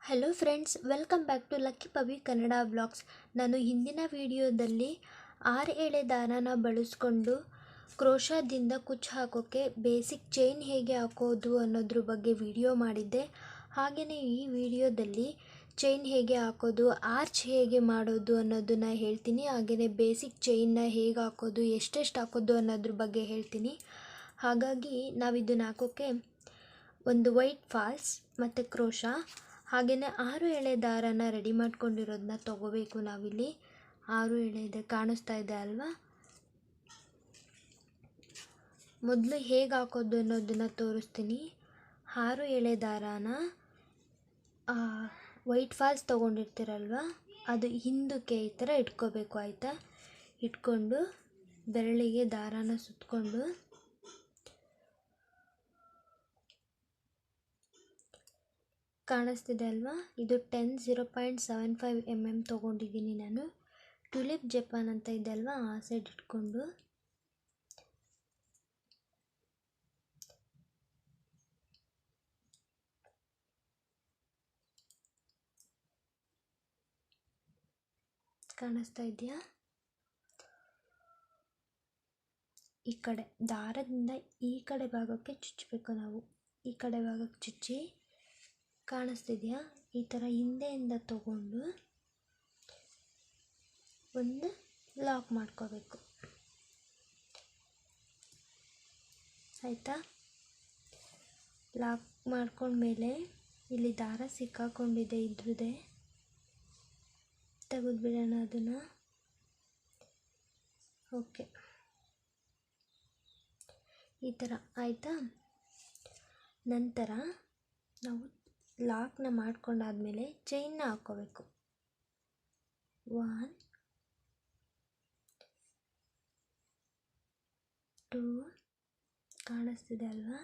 Hello friends, welcome back to lucky Pavi Kannada blogs. ನಾನು ಹಿಂದಿನ ವಿಡಿಯೋದಲ್ಲಿ 6 ಎಳೆ ದಾರನ ಬಳಸ್ಕೊಂಡು ಕ್ರೋಶಾದಿಂದ ಕುಚ್ಚು ಹಾಕೋಕ್ಕೆ ಬೇಸಿಕ್ ಚೈನ್ ಹೇಗೆ ಹಾಕೋದು ಅನ್ನೋದ್ರ ಬಗ್ಗೆ ವಿಡಿಯೋ ಮಾಡಿದ್ದೆ. ಹಾಗೆಯೇ ಈ ವಿಡಿಯೋದಲ್ಲಿ ಚೈನ್ ಹೇಗೆ ಹಾಕೋದು, ಆರ್ಚ್ ಹೇಗೆ ಮಾಡೋದು ಅನ್ನೋದನ್ನು ಹೇಳ್ತೀನಿ. ಹಾಗೆಯೇ ಬೇಸಿಕ್ ಚೈನ್ನ ಹೇಗೆ ಹಾಕೋದು, ಎಷ್ಟೆಷ್ಟು ಹಾಕೋದು ಅನ್ನೋದ್ರ ಬಗ್ಗೆ ಹೇಳ್ತೀನಿ. ಹಾಗಾಗಿ ನಾವಿದನ್ನು ಹಾಕೋಕ್ಕೆ ಒಂದು ವೈಟ್ ಫಾಲ್ಸ್ ಮತ್ತು ಕ್ರೋಶಾ ಹಾಗೆಯೇ 6 ಎಳೆ ದಾರನ ರೆಡಿ ಮಾಡ್ಕೊಂಡಿರೋದನ್ನ ತಗೋಬೇಕು. ನಾವಿಲ್ಲಿ 6 ಎಳೆ ಇದೆ, ಕಾಣಿಸ್ತಾ ಇದೆ ಅಲ್ವಾ? ಮೊದಲು ಹೇಗೆ ಹಾಕೋದು ಅನ್ನೋದನ್ನು ತೋರಿಸ್ತೀನಿ. 6 ಎಳೆ ದಾರಾನ ವೈಟ್ ಫಾಲ್ಸ್ ತೊಗೊಂಡಿರ್ತೀರಲ್ವ, ಅದು ಹಿಂದಕ್ಕೆ ಈ ಥರ ಇಟ್ಕೋಬೇಕು, ಆಯಿತಾ? ಇಟ್ಕೊಂಡು ಬೆರಳಿಗೆ ದಾರಾನ ಸುತ್ತಕೊಂಡು ಕಾಣಿಸ್ತಿದೆ ಅಲ್ವಾ? ಇದು 0.75 mm ತೊಗೊಂಡಿದ್ದೀನಿ ನಾನು. ಟ್ಯುಲಿಪ್ ಜಪಾನ್ ಅಂತ ಇದೆ ಅಲ್ವಾ, ಆ ಸೈಡ್ ಇಟ್ಕೊಂಡು ಕಾಣಿಸ್ತಾ ಇದೆಯಾ? ಈ ಕಡೆ ದಾರದಿಂದ ಈ ಕಡೆ ಭಾಗಕ್ಕೆ ಚುಚ್ಚಬೇಕು ನಾವು. ಈ ಕಡೆ ಭಾಗಕ್ಕೆ ಚುಚ್ಚಿ, ಕಾಣಿಸ್ತಿದೆಯಾ? ಈ ಥರ ಹಿಂದೆಯಿಂದ ತಗೊಂಡು ಒಂದು ಲಾಕ್ ಮಾಡ್ಕೋಬೇಕು, ಆಯಿತಾ? ಲಾಕ್ ಮಾಡ್ಕೊಂಡ್ಮೇಲೆ ಇಲ್ಲಿ ದಾರ ಸಿಕ್ಕಾಕೊಂಡಿದೆ, ಇದ್ರದ್ದೇ ತೆಗೆದುಬಿಡೋಣ ಅದನ್ನು. ಓಕೆ, ಈ ಥರ ಆಯಿತಾ? ನಂತರ ನಾವು ಲಾಕ್ನ ಮಾಡ್ಕೊಂಡಾದ್ಮೇಲೆ ಚೈನ್ನ ಹಾಕ್ಕೋಬೇಕು. 1 2 ಕಾಣಿಸ್ತಿದೆ ಅಲ್ವಾ?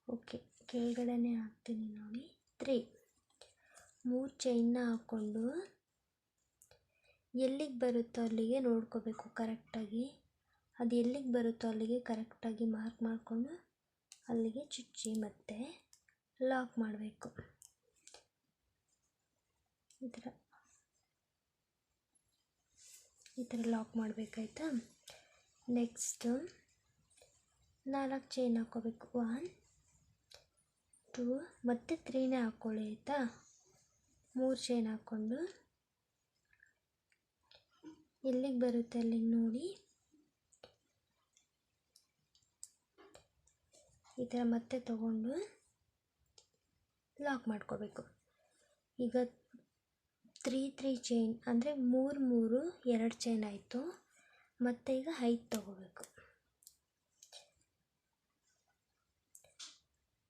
ಓಕೆ, ಕೆಳಗಡೆನೇ ಹಾಕ್ತೀನಿ ನೋಡಿ. 3 ಚೈನ್ನ ಹಾಕ್ಕೊಂಡು ಎಲ್ಲಿಗೆ ಬರುತ್ತೋ ಅಲ್ಲಿಗೆ ನೋಡ್ಕೋಬೇಕು ಕರೆಕ್ಟಾಗಿ. ಅದು ಎಲ್ಲಿಗೆ ಬರುತ್ತೋ ಅಲ್ಲಿಗೆ ಕರೆಕ್ಟಾಗಿ ಮಾರ್ಕ್ ಮಾಡಿಕೊಂಡು ಅಲ್ಲಿಗೆ ಚುಚ್ಚಿ ಮತ್ತೆ ಲಾಕ್ ಮಾಡಬೇಕು. ಈ ಥರ ಲಾಕ್ ಮಾಡಬೇಕಾಯ್ತಾ? ನೆಕ್ಸ್ಟು 4 ಚೈನ್ ಹಾಕ್ಕೋಬೇಕು. 1 2 ಮತ್ತು 3ನೇ ಹಾಕ್ಕೊಳ್ಳಿ, ಆಯಿತಾ? 3 ಚೈನ್ ಹಾಕ್ಕೊಂಡು ಎಲ್ಲಿಗೆ ಬರುತ್ತೆ ಅಲ್ಲಿಗೆ ನೋಡಿ ಈ ಥರ ಮತ್ತೆ ತಗೊಂಡು ಲಾಕ್ ಮಾಡ್ಕೋಬೇಕು. ಈಗ 3 ಚೈನ್ ಅಂದರೆ 3 2 ಚೈನ್ ಆಯಿತು. ಮತ್ತು ಈಗ 5 ತಗೋಬೇಕು.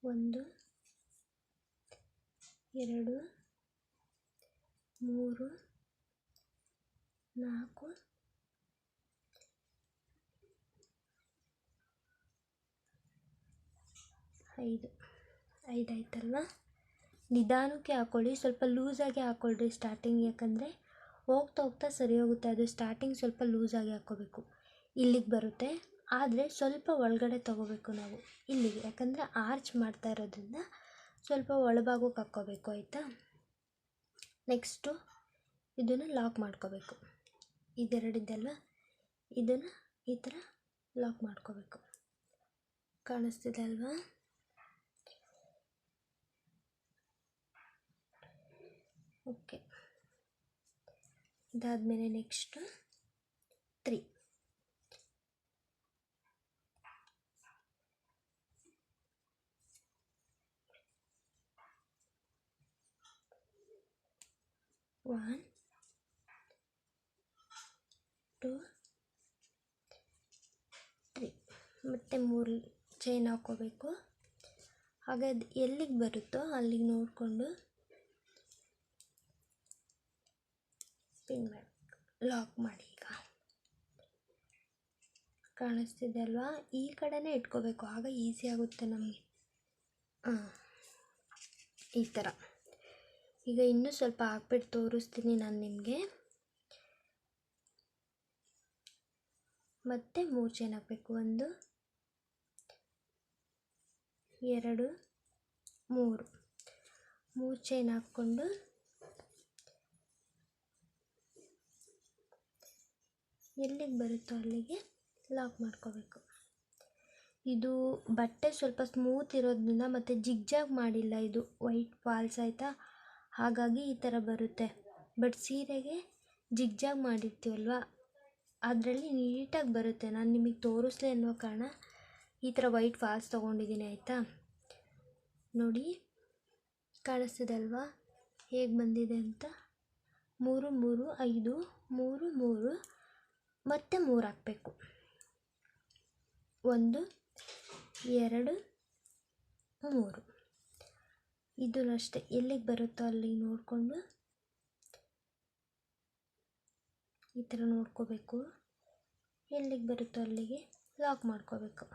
1 2 3 4 5 ಆಯ್ತಲ್ವ? ನಿಧಾನಕ್ಕೆ ಹಾಕ್ಕೊಳ್ಳಿ, ಸ್ವಲ್ಪ ಲೂಸಾಗಿ ಹಾಕ್ಕೊಳ್ರಿ ಸ್ಟಾರ್ಟಿಂಗ್, ಯಾಕಂದರೆ ಹೋಗ್ತಾ ಹೋಗ್ತಾ ಸರಿ ಹೋಗುತ್ತೆ. ಅದು ಸ್ಟಾರ್ಟಿಂಗ್ ಸ್ವಲ್ಪ ಲೂಸಾಗಿ ಹಾಕ್ಕೋಬೇಕು. ಇಲ್ಲಿಗೆ ಬರುತ್ತೆ, ಆದರೆ ಸ್ವಲ್ಪ ಒಳಗಡೆ ತೊಗೋಬೇಕು ನಾವು ಇಲ್ಲಿಗೆ, ಯಾಕಂದರೆ ಆರ್ಚ್ ಮಾಡ್ತಾ ಇರೋದ್ರಿಂದ ಸ್ವಲ್ಪ ಒಳಭಾಗಕ್ಕೆ ಹಾಕ್ಕೋಬೇಕು, ಆಯಿತಾ? ನೆಕ್ಸ್ಟು ಇದನ್ನು ಲಾಕ್ ಮಾಡ್ಕೋಬೇಕು. ಇದೆರಡಿದ್ದೆಲ್ಲ ಇದನ್ನು ಈ ಥರ ಲಾಕ್ ಮಾಡ್ಕೋಬೇಕು. ಕಾಣಿಸ್ತಿದೆ ಅಲ್ವಾ? ಓಕೆ, ಇದಾದಮೇಲೆ ನೆಕ್ಸ್ಟು 3 1 2 3 ಮತ್ತು 3 ಚೈನ್ ಹಾಕ್ಕೋಬೇಕು. ಹಾಗೆ ಅದು ಎಲ್ಲಿಗೆ ಬರುತ್ತೋ ಅಲ್ಲಿಗೆ ನೋಡಿಕೊಂಡು ಪಿನ್ ಮಾಡಿ ಲಾಕ್ ಮಾಡಿ. ಈಗ ಕಾಣಿಸ್ತಿದೆ ಅಲ್ವಾ? ಈ ಕಡೆನೇ ಇಟ್ಕೋಬೇಕು, ಆಗ ಈಸಿ ಆಗುತ್ತೆ ನಮಗೆ. ಈ ಥರ. ಈಗ ಇನ್ನೂ ಸ್ವಲ್ಪ ಹಾಕ್ಬಿಟ್ಟು ತೋರಿಸ್ತೀನಿ ನಾನು ನಿಮಗೆ. ಮತ್ತೆ 3 ಚೈನ್ ಹಾಕಬೇಕು. 1 2 3 3 ಚೈನ್ ಹಾಕ್ಕೊಂಡು ಎಲ್ಲಿಗೆ ಬರುತ್ತೋ ಅಲ್ಲಿಗೆ ಲಾಕ್ ಮಾಡ್ಕೋಬೇಕು. ಇದು ಬಟ್ಟೆ ಸ್ವಲ್ಪ ಸ್ಮೂತ್ ಇರೋದ್ರಿಂದ ಮತ್ತು ಜಿಗ್ಜಾಗ್ ಮಾಡಿಲ್ಲ, ಇದು ವೈಟ್ ಫಾಲ್ಸ್ ಆಯಿತಾ, ಹಾಗಾಗಿ ಈ ಥರ ಬರುತ್ತೆ. ಬಟ್ ಸೀರೆಗೆ ಜಿಗ್ಜಾಗ್ ಮಾಡಿರ್ತೀವಲ್ವ ಅದರಲ್ಲಿ ನೀಟಾಗಿ ಬರುತ್ತೆ. ನಾನು ನಿಮಗೆ ತೋರಿಸ್ಲೇ ಅನ್ನೋ ಕಾರಣ ಈ ಥರ ವೈಟ್ ಫಾಲ್ಸ್ ತೊಗೊಂಡಿದ್ದೀನಿ ಆಯಿತಾ. ನೋಡಿ ಕಾಣಿಸ್ತಿದೆ ಅಲ್ವಾ ಹೇಗೆ ಬಂದಿದೆ ಅಂತ. 3 3 5 3 3 ಮತ್ತೆ 3 ಹಾಕಬೇಕು. 1 2 3. ಇದು ಅಷ್ಟೇ, ಎಲ್ಲಿಗೆ ಬರುತ್ತೋ ಅಲ್ಲಿಗೆ ನೋಡಿಕೊಂಡು ಈ ಥರ ನೋಡ್ಕೋಬೇಕು. ಎಲ್ಲಿಗೆ ಬರುತ್ತೋ ಅಲ್ಲಿಗೆ ಲಾಕ್ ಮಾಡ್ಕೋಬೇಕು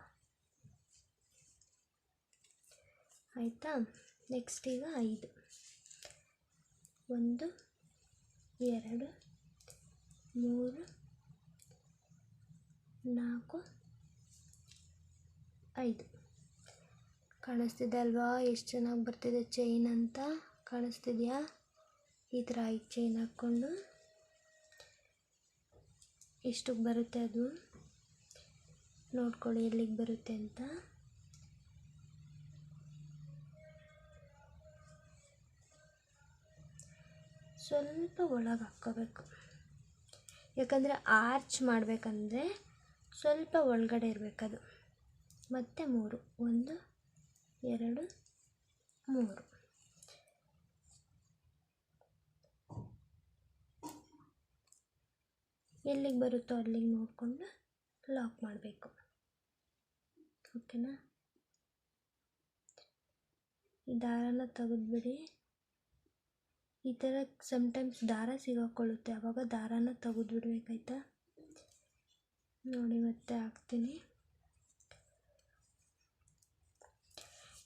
ಆಯಿತಾ. ನೆಕ್ಸ್ಟ್ ಈಗ 5 1 2 3 4 5. ಕಾಣಿಸ್ತಿದೆ ಅಲ್ವಾ ಎಷ್ಟು ಚೆನ್ನಾಗಿ ಬರ್ತಿದೆ ಚೈನ್ ಅಂತ, ಕಾಣಿಸ್ತಿದೆಯಾ. ಈ ಥರ 5 ಚೈನ್ ಹಾಕ್ಕೊಂಡು ಎಷ್ಟಕ್ಕೆ ಬರುತ್ತೆ ಅದು ನೋಡ್ಕೊಳ್ಳಿ, ಎಲ್ಲಿಗೆ ಬರುತ್ತೆ ಅಂತ. ಸ್ವಲ್ಪ ಒಳಗೆ ಹಾಕ್ಕೋಬೇಕು, ಯಾಕಂದರೆ ಆರ್ಚ್ ಮಾಡಬೇಕಂದ್ರೆ ಸ್ವಲ್ಪ ಒಳಗಡೆ ಇರಬೇಕದು. ಮತ್ತು 3 1 2 3. ಎಲ್ಲಿಗೆ ಬರುತ್ತೋ ಅಲ್ಲಿಗೆ ನೋಡಿಕೊಂಡು ಲಾಕ್ ಮಾಡಬೇಕು. ಓಕೆನಾ. ಈ ದಾರನ ತೆಗೆದ್ಬಿಡಿ. ಈ ಥರ ಸಮ್ಟೈಮ್ಸ್ ದಾರ ಸಿಗಾಕೊಳ್ಳುತ್ತೆ, ಆವಾಗ ದಾರನ ತೆಗೆದ್ಬಿಡ್ಬೇಕಾಯ್ತಾ. ನೋಡಿ ಮತ್ತೆ ಹಾಕ್ತೀನಿ.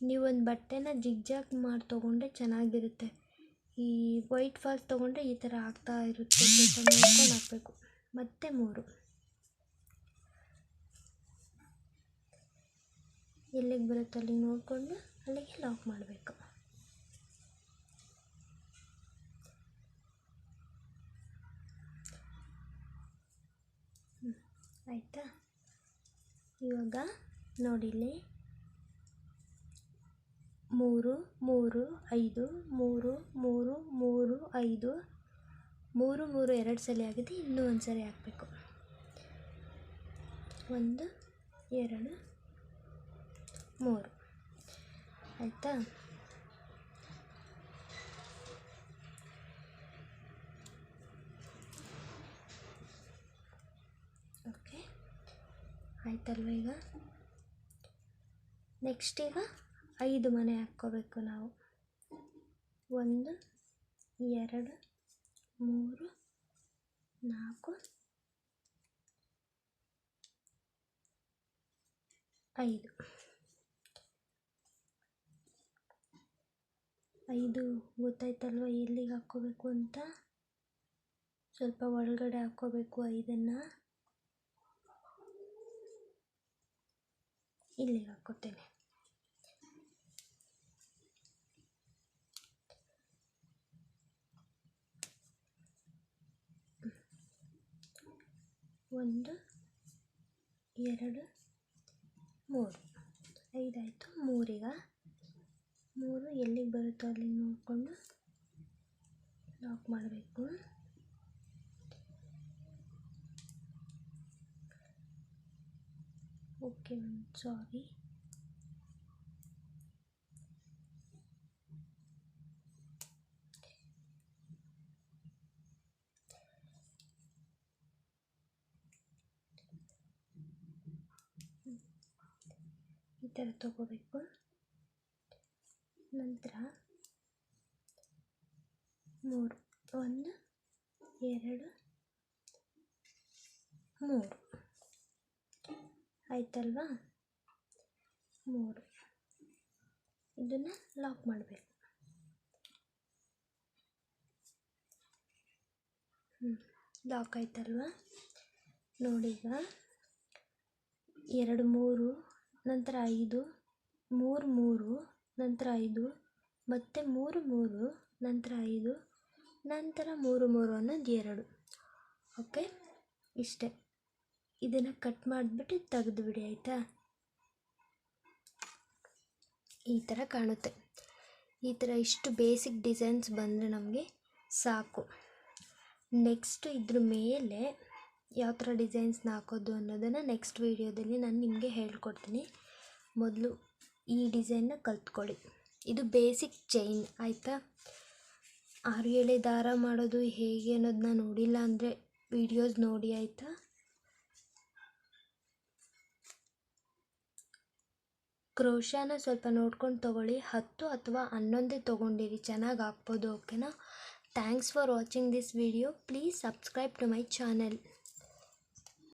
ನೀವೊಂದು ಬಟ್ಟೆನ ಜಿಗ್ಜಾಗ್ ಮಾಡಿ ತೊಗೊಂಡ್ರೆ ಚೆನ್ನಾಗಿರುತ್ತೆ. ಈ ವೈಟ್ ಫಾಲ್ಸ್ ತೊಗೊಂಡ್ರೆ ಈ ಥರ ಆಗ್ತಾ ಇರುತ್ತೆ, ಸ್ವಲ್ಪ ನೋಡ್ಕೊಂಡು ಹಾಕಬೇಕು. ಮತ್ತೆ 3 ಎಲ್ಲಿಗೆ ಬರುತ್ತೋ ಅಲ್ಲಿಗೆ ನೋಡಿಕೊಂಡು ಅಲ್ಲಿಗೆ ಲಾಕ್ ಮಾಡಬೇಕು. ಆಯಿತಾ. ಇವಾಗ ನೋಡಿಲ್ಲಿ 3 3 5 3 3 3 5 3 3 2 ಸಲ ಆಗಿದೆ, ಇನ್ನೂ ಒಂದು ಸರಿ ಹಾಕಬೇಕು. 1 2 3 ಆಯಿತಾ. ಓಕೆ ಆಯ್ತಲ್ವ. ಈಗ ನೆಕ್ಸ್ಟ್ ಈಗ 5 ಮನೆ ಹಾಕ್ಕೋಬೇಕು ನಾವು. 1 2 3 4 5. 5 ಗೊತ್ತಾಯ್ತಲ್ವ ಎಲ್ಲಿಗೆ ಹಾಕ್ಕೋಬೇಕು ಅಂತ. ಸ್ವಲ್ಪ ಒಳಗಡೆ ಹಾಕ್ಕೋಬೇಕು 5ಅನ್ನು. ಇಲ್ಲಿಗೆ ಹಾಕ್ಕೋತೇನೆ. ಒಂದು 2 3 5 ಆಯಿತು. 3 ಈಗ 3 ಎಲ್ಲಿಗೆ ಬರುತ್ತೋ ಅಲ್ಲಿಗೆ ನೋಡಿಕೊಂಡು ಲಾಕ್ ಮಾಡಬೇಕು. Okay sorry. ಈ ಥರ ತಗೋಬೇಕು. ನಂತರ 3 1 2 3 ಆಯ್ತಲ್ವಾ. 3 ಇದನ್ನು ಲಾಕ್ ಮಾಡಬೇಕು. ಲಾಕ್ ಆಯ್ತಲ್ವಾ. ನೋಡಿ ಈಗ 2 3 ನಂತರ 5 3 3 ನಂತರ 5 ಮತ್ತು 3 3 ನಂತರ 5 ನಂತರ 3 3 ಅನ್ನೋದು 2. ಓಕೆ, ಇಷ್ಟೇ. ಇದನ್ನು ಕಟ್ ಮಾಡಿಬಿಟ್ಟು ತೆಗೆದುಬಿಡಿ, ಆಯಿತಾ? ಈ ಥರ ಕಾಣುತ್ತೆ. ಈ ಥರ ಇಷ್ಟು ಬೇಸಿಕ್ ಡಿಸೈನ್ಸ್ ಬಂದರೆ ನಮಗೆ ಸಾಕು. ನೆಕ್ಸ್ಟ್ ಇದ್ರ ಮೇಲೆ ಯಾವ ಥರ ಡಿಸೈನ್ಸ್ನ ಹಾಕೋದು ಅನ್ನೋದನ್ನು ನೆಕ್ಸ್ಟ್ ವೀಡಿಯೋದಲ್ಲಿ ನಾನು ನಿಮಗೆ ಹೇಳ್ಕೊಡ್ತೀನಿ. ಮೊದಲು ಈ ಡಿಸೈನ್ನ ಕಲ್ತ್ಕೊಳ್ಳಿ. ಇದು ಬೇಸಿಕ್ ಚೈನ್, ಆಯಿತಾ? 6 ಎಳೆ ದಾರ ಮಾಡೋದು ಹೇಗೆ ಅನ್ನೋದನ್ನ ನೋಡಿಲ್ಲ ಅಂದರೆ ವಿಡಿಯೋಸ್ ನೋಡಿ, ಆಯಿತಾ? ಕ್ರೋಶಾನ ಸ್ವಲ್ಪ ನೋಡ್ಕೊಂಡು ತೊಗೊಳ್ಳಿ. 10 ಅಥವಾ 11 ತೊಗೊಂಡಿರಿ, ಚೆನ್ನಾಗಿ ಹಾಕ್ಬೋದು. ಓಕೆನಾ? Thanks for watching this video. Please subscribe to my channel.